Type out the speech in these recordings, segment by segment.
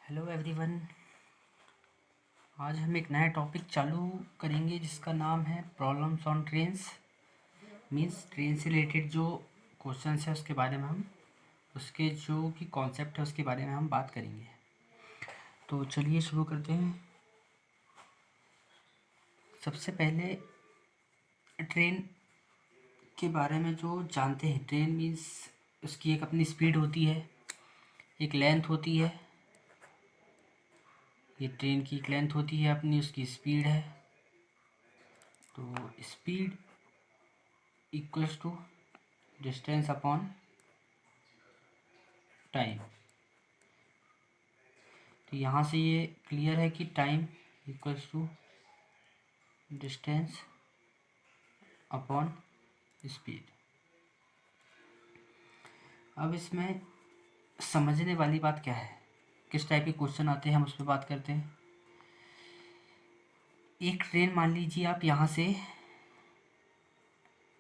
Hello everyone. आज हम एक नया टॉपिक चालू करेंगे जिसका नाम है problems on trains. Means train से रिलेटेड जो क्वेश्चंस है उसके बारे में हम उसके जो कि कॉन्सेप्ट है उसके बारे में हम बात करेंगे। तो चलिए शुरू करते हैं। सबसे पहले ट्रेन के बारे में जो जानते हैं, ट्रेन मीन्स उसकी एक अपनी स्पीड होती है, एक लेंथ होती है। ये ट्रेन की एक लेंथ होती है अपनी, उसकी स्पीड है। तो speed equals to distance upon time. तो यहाँ से ये क्लियर है कि time equals to distance upon speed. अब इसमें समझने वाली बात क्या है, किस टाइप के क्वेश्चन आते हैं हम उस पर बात करते हैं। एक ट्रेन मान लीजिए आप यहाँ से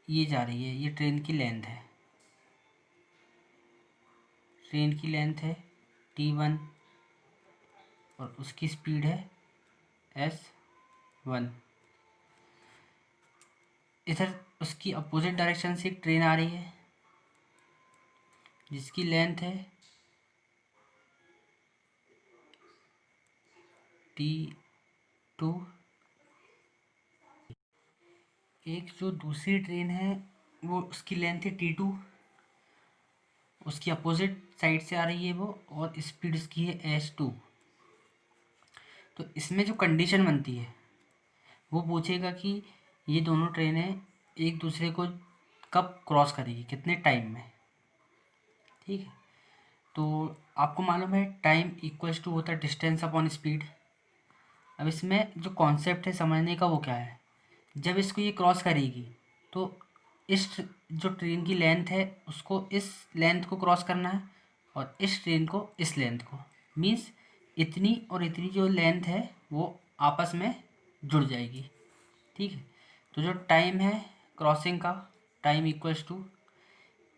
ये जा रही है, ये ट्रेन की लेंथ है, ट्रेन की लेंथ है T1 और उसकी स्पीड है S1। इधर उसकी अपोजिट डायरेक्शन से एक ट्रेन आ रही है जिसकी लेंथ है T2। एक जो दूसरी ट्रेन है वो उसकी लेंथ है T2, उसकी अपोजिट साइड से आ रही है वो, और स्पीड उसकी है S2। तो इसमें जो कंडीशन बनती है वो पूछेगा कि ये दोनों ट्रेनें एक दूसरे को कब क्रॉस करेगी, कितने टाइम में। ठीक है, तो आपको मालूम है टाइम इक्वल्स टू होता है डिस्टेंस अपॉन स्पीड। अब इसमें जो कॉन्सेप्ट है समझने का वो क्या है, जब इसको ये क्रॉस करेगी तो इस जो ट्रेन की लेंथ है उसको इस लेंथ को क्रॉस करना है, और इस ट्रेन को इस लेंथ को। मीन्स इतनी और इतनी जो लेंथ है वो आपस में जुड़ जाएगी। ठीक है, तो जो टाइम है क्रॉसिंग का, टाइम इक्वल्स टू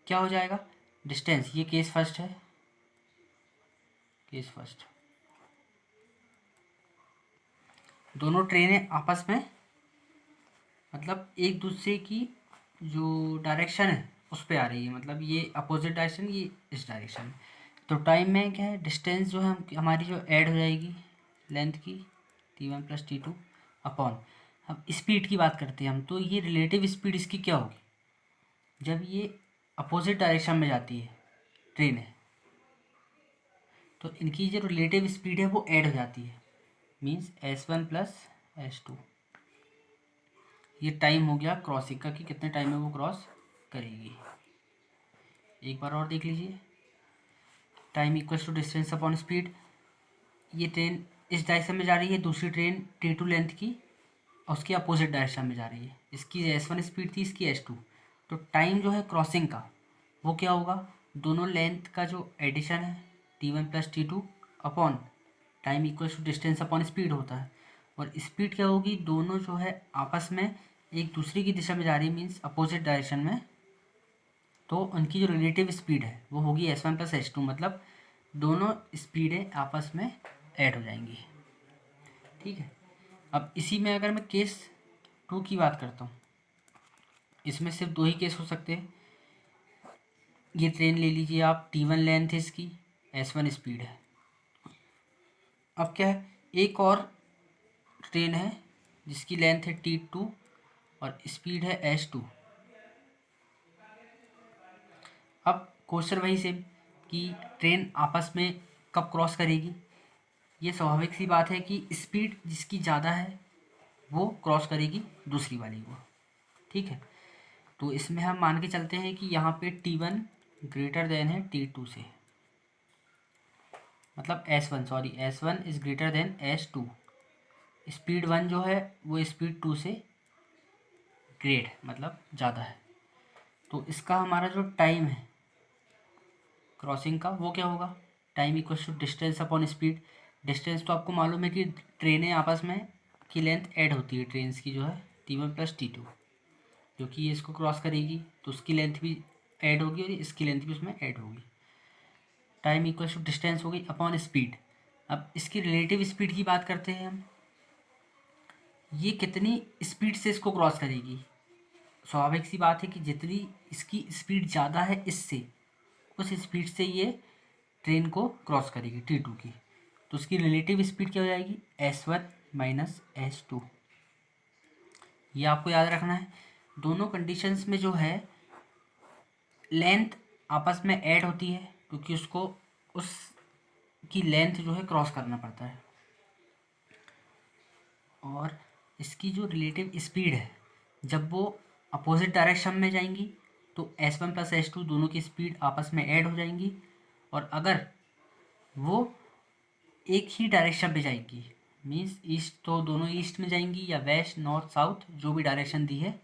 क्या हो जाएगा, डिस्टेंस। ये केस फर्स्ट है, केस फर्स्ट। दोनों ट्रेनें आपस में मतलब एक दूसरे की जो डायरेक्शन है उस पे आ रही है, मतलब ये अपोजिट डायरेक्शन, ये इस डायरेक्शन। तो टाइम में क्या है, डिस्टेंस जो है हमारी जो ऐड हो जाएगी लेंथ की T1 प्लस T2 अपॉन। अब स्पीड की बात करते हैं हम, तो ये रिलेटिव स्पीड इसकी क्या होगी, जब ये अपोजिट डायरेक्शन में जाती है ट्रेन है तो इनकी जो रिलेटिव स्पीड है वो ऐड हो जाती है। Means S1 plus S2। ये टाइम हो गया क्रॉसिंग का कि कितने टाइम में वो क्रॉस करेगी। एक बार और देख लीजिए, time equals to distance upon speed. ये ट्रेन इस डायरेक्शन में जा रही है, दूसरी ट्रेन T2 लेंथ की और उसकी अपोजिट डायरेक्शन में जा रही है। इसकी S1 स्पीड थी, इसकी S2। तो टाइम जो है क्रॉसिंग का वो क्या होगा, दोनों लेंथ का जो एडिशन है T1 plus T2 upon time equals to distance upon speed होता है। और स्पीड क्या होगी, दोनों जो है आपस में एक दूसरे की दिशा में जा रही है, मीन्स अपोजिट डायरेक्शन में। तो उनकी जो रिलेटिव स्पीड है वो होगी S1 प्लस S2, मतलब दोनों स्पीडें आपस में ऐड हो जाएंगी। ठीक है, अब इसी में अगर मैं केस 2 की बात करता हूँ, इसमें सिर्फ दो ही केस हो सकते हैं। ये ट्रेन ले लीजिए आप, T1 लेंथ है इसकी, S1 स्पीड है। अब क्या है, एक और ट्रेन है जिसकी लेंथ है T2 और स्पीड है S2। अब क्वेश्चन वही सेम कि ट्रेन आपस में कब क्रॉस करेगी। ये स्वाभाविक सी बात है कि स्पीड जिसकी ज़्यादा है वो क्रॉस करेगी दूसरी वाली को। ठीक है, तो इसमें हम मान के चलते हैं कि यहाँ पे T1 ग्रेटर देन है T2 से, मतलब S1, sorry S1 is greater than S2। Speed 1 जो है वो स्पीड 2 से ग्रेट मतलब ज़्यादा है। तो इसका हमारा जो टाइम है क्रॉसिंग का वो क्या होगा, time equals to distance upon speed. Distance तो आपको मालूम है कि ट्रेनें आपस में की लेंथ ऐड होती है, ट्रेन्स की जो है T1 प्लस T2, जो कि ये इसको क्रॉस करेगी तो उसकी लेंथ भी ऐड होगी और इसकी लेंथ भी उसमें ऐड होगी। टाइम इक्वल्स टू डिस्टेंस हो गई अपॉन स्पीड। अब इसकी रिलेटिव स्पीड की बात करते हैं हम। ये कितनी स्पीड से इसको क्रॉस करेगी। स्वाभाविक सी बात है कि जितनी इसकी स्पीड ज़्यादा है इससे, उस स्पीड से ये ट्रेन को क्रॉस करेगी T2 की। तो उसकी रिलेटिव स्पीड क्या हो जाएगी, S1 माइनस S2। ये आपको याद रखना है। दोनों कंडीशंस में जो है लेंथ आपस में ऐड होती है, क्योंकि उसको उसकी लेंथ जो है क्रॉस करना पड़ता है। और इसकी जो रिलेटिव स्पीड है, जब वो अपोजिट डायरेक्शन में जाएंगी तो S1 प्लस S2 दोनों की स्पीड आपस में ऐड हो जाएंगी। और अगर वो एक ही डायरेक्शन पे जाएंगी, मीन्स ईस्ट, तो दोनों ईस्ट में जाएंगी या वेस्ट नॉर्थ साउथ जो भी डायरेक्शन दी है,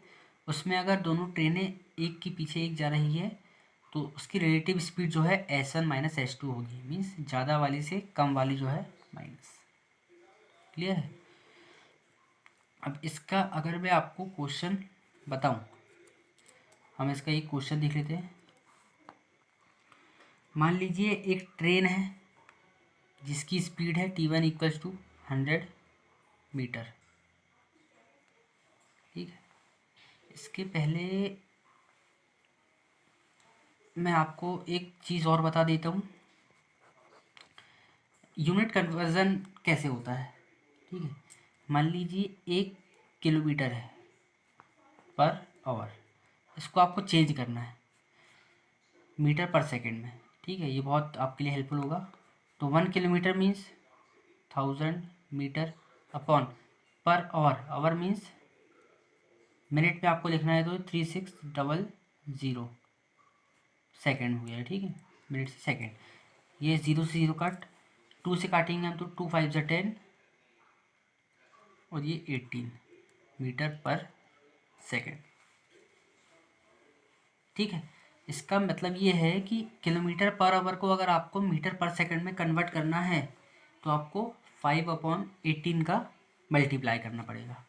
उसमें अगर दोनों ट्रेनें एक के पीछे एक जा रही है तो उसकी रिलेटिव स्पीड जो है S1 माइनस S2 होगी। मीन्स ज़्यादा वाली से कम वाली जो है माइनस। क्लियर है। अब इसका अगर मैं आपको क्वेश्चन बताऊं, हम इसका एक क्वेश्चन देख लेते हैं। मान लीजिए एक ट्रेन है जिसकी स्पीड है T1 इक्वल्स टू 100 मीटर। ठीक है। इसके पहले मैं आपको एक चीज़ और बता देता हूँ, यूनिट कन्वर्जन कैसे होता है। ठीक है। मान लीजिए 1 किलोमीटर है पर आवर, इसको आपको चेंज करना है मीटर पर सेकंड में। ठीक है, ये बहुत आपके लिए हेल्पफुल होगा। तो 1 kilometre means 1000 metre upon per hour, hour means minute में आपको लिखना है तो 3600 सेकेंड हो गया। ठीक है, मिनट से सेकेंड। ये 0 से 0 कट, 2 से काटेंगे हम तो 2 5 जा 10 और ये 18 मीटर पर सेकेंड। ठीक है। इसका मतलब ये है कि किलोमीटर पर आवर को अगर आपको मीटर पर सेकंड में कन्वर्ट करना है तो आपको 5/18 का मल्टीप्लाई करना पड़ेगा।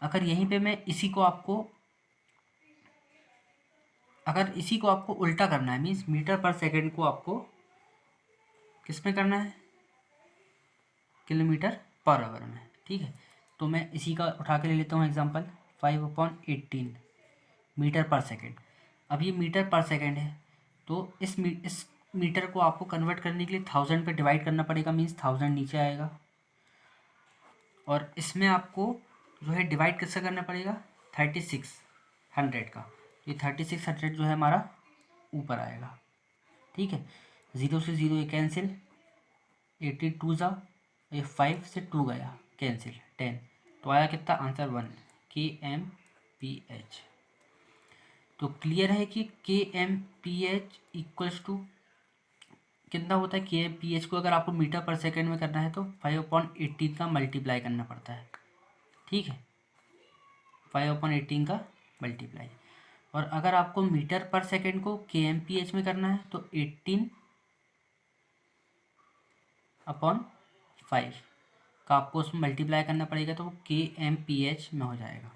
अगर यहीं पे मैं इसी को आपको उल्टा करना है, मीन्स मीटर पर सेकंड को आपको किस में करना है, किलोमीटर पर आवर में। ठीक है, तो मैं इसी का उठा के ले लेता हूँ एग्जांपल, 5/18 मीटर पर सेकंड। अब ये मीटर पर सेकंड है तो इस मीटर को आपको कन्वर्ट करने के लिए 1000 पे डिवाइड करना पड़ेगा, मीन्स 1000 नीचे आएगा। और इसमें आपको जो है डिवाइड किससे करना पड़ेगा, 3600 का। ये 3600 जो है हमारा ऊपर आएगा। ठीक है, 0 से 0 ये कैंसिल, 82 जा, ये 5 से 2 गया कैंसिल, 10, तो आया कितना आंसर 1 kmph। तो क्लियर है कि kmph इक्वल्स टू कितना होता है। kmph को अगर आपको मीटर पर सेकंड में करना है तो 5/18 का मल्टीप्लाई करना पड़ता है। ठीक है, 5/18 का मल्टीप्लाई। और अगर आपको मीटर पर सेकंड को kmph में करना है तो 18/5 का आपको उसमें मल्टीप्लाई करना पड़ेगा, तो वो kmph में हो जाएगा।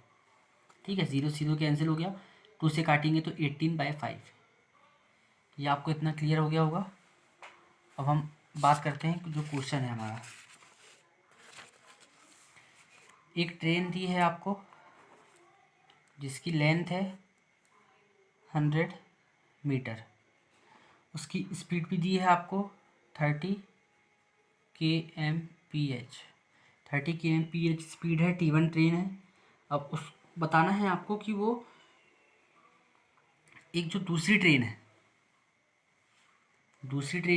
ठीक है, 0 0 कैंसिल हो गया, 2 से काटेंगे तो 18/5। ये आपको इतना क्लियर हो गया होगा। अब हम बात करते हैं जो क्वेश्चन है हमारा। एक ट्रेन दी है आपको जिसकी लेंथ है 100 मीटर, उसकी स्पीड भी दी है आपको 30 kmph। 30 kmph स्पीड है, T1 ट्रेन है। अब उस बताना है आपको कि वो एक जो दूसरी ट्रेन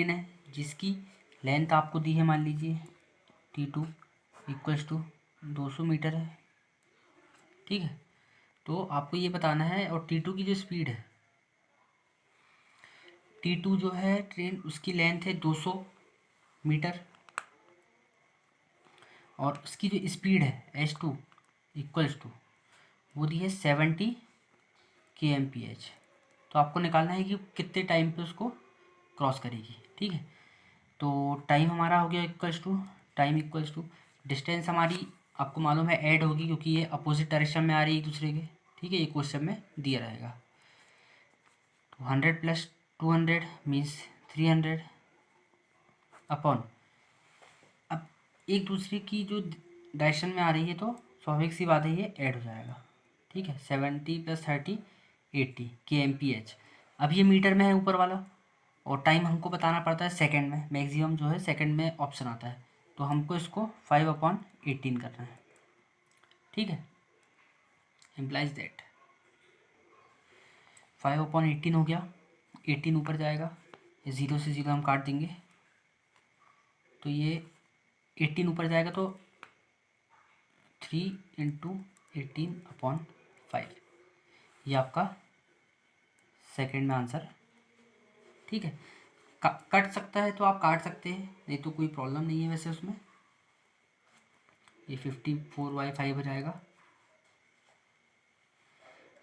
है जिसकी लेंथ आपको दी है, मान लीजिए T2 इक्वल्स टू 200 मीटर है। ठीक है, तो आपको ये बताना है, और T2 की जो स्पीड है, T2 जो है ट्रेन, उसकी लेंथ है 200 मीटर और उसकी जो स्पीड है S2 इक्वल्स टू वो दी है 70 kmph। तो आपको निकालना है कि कितने टाइम पे उसको क्रॉस करेगी। ठीक है, तो टाइम हमारा हो गया टाइम इक्वल्स टू डिस्टेंस हमारी आपको मालूम है ऐड होगी, क्योंकि ये अपोजिट डायरेक्शन में आ रही है एक दूसरे के। ठीक है, ये क्वेश्चन में दिया रहेगा। तो 100 + 200 मीन्स 300 अपॉन एक दूसरे की जो डायरेक्शन में आ रही है तो स्वाभाविक सी बात है ये ऐड हो जाएगा। ठीक है, 70 + 30 80 kmph। अब ये मीटर में है ऊपर वाला, और टाइम हमको बताना पड़ता है सेकंड में, मैक्सिमम जो है सेकंड में ऑप्शन आता है, तो हमको इसको 5/18 करना है। ठीक है, इम्प्लाइज दैट 5/18 हो गया, 18 ऊपर जाएगा, ये 0 से 0 हम काट देंगे, तो ये 18 ऊपर जाएगा तो 3 × 18/5, ये आपका सेकंड में आंसर। ठीक है, कट सकता है तो आप काट सकते हैं, नहीं तो कोई प्रॉब्लम नहीं है वैसे उसमें। ये 54/5 हो जाएगा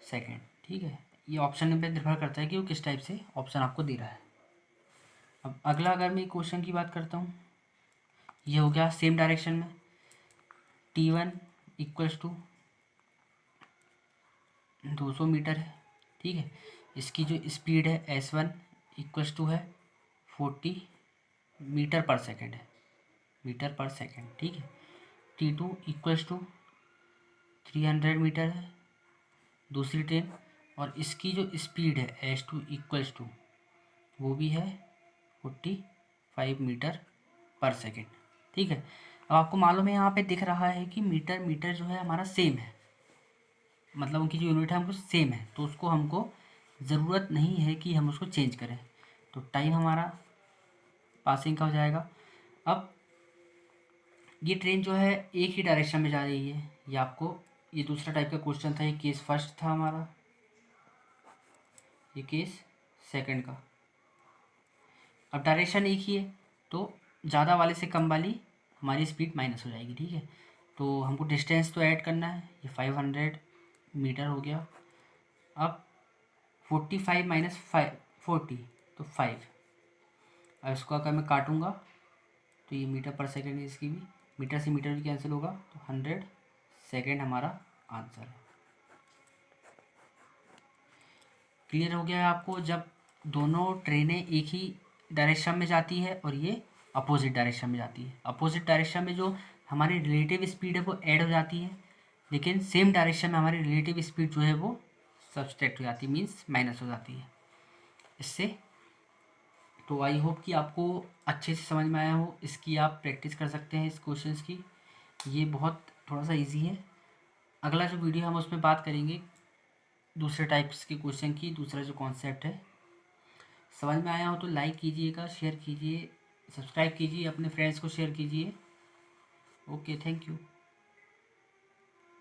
सेकंड। ठीक है, ये ऑप्शन पे निर्भर करता है कि वो किस टाइप से ऑप्शन आपको दे रहा है। अब अगला अगर मैं क्वेश्चन की बात करता हूँ, ये हो गया सेम डायरेक्शन में, T1 = 200 मीटर है। ठीक है, इसकी जो स्पीड है S1 = है 40 मीटर पर सेकेंड है, मीटर पर सेकेंड। ठीक है, T2 = 300 मीटर है दूसरी ट्रेन, और इसकी जो स्पीड है S2 = वो भी है 45 मीटर पर सेकेंड। ठीक है, अब आपको मालूम है यहाँ पे दिख रहा है कि मीटर मीटर जो है हमारा सेम है, मतलब उनकी जो यूनिट है हमको सेम है, तो उसको हमको ज़रूरत नहीं है कि हम उसको चेंज करें, तो टाइम हमारा पासिंग का हो जाएगा। अब ये ट्रेन जो है एक ही डायरेक्शन में जा रही है, ये आपको, ये दूसरा टाइप का क्वेश्चन था, ये केस फर्स्ट था हमारा, ये केस सेकंड का। अब डायरेक्शन एक ही है तो ज़्यादा वाले से कम वाली हमारी स्पीड माइनस हो जाएगी। ठीक है, तो हमको डिस्टेंस तो ऐड करना है, ये 500 मीटर हो गया। अब 45 - 40 तो 5। अब इसको अगर मैं काटूँगा तो ये मीटर पर सेकेंड है, इसकी भी मीटर से मीटर भी कैंसिल होगा, तो 100 सेकेंड हमारा आंसर है। क्लियर हो गया है आपको? जब दोनों ट्रेनें एक ही डायरेक्शन में जाती है और ये अपोजिट डायरेक्शन में जाती है, अपोजिट डायरेक्शन में जो हमारी रिलेटिव स्पीड है वो ऐड हो जाती है, लेकिन सेम डायरेक्शन में हमारी रिलेटिव स्पीड जो है वो सब्सट्रैक्ट हो जाती है, मीन्स माइनस हो जाती है इससे। तो आई होप कि आपको अच्छे से समझ में आया हो, इसकी आप प्रैक्टिस कर सकते हैं इस क्वेश्चंस की, ये बहुत थोड़ा सा इजी है। अगला जो वीडियो हम उसमें बात करेंगे दूसरे टाइप्स के क्वेश्चन की, दूसरा जो कॉन्सेप्ट है। समझ में आया हो तो लाइक कीजिएगा, शेयर कीजिए, सब्सक्राइब कीजिए, अपने फ्रेंड्स को शेयर कीजिए। Okay, thank you.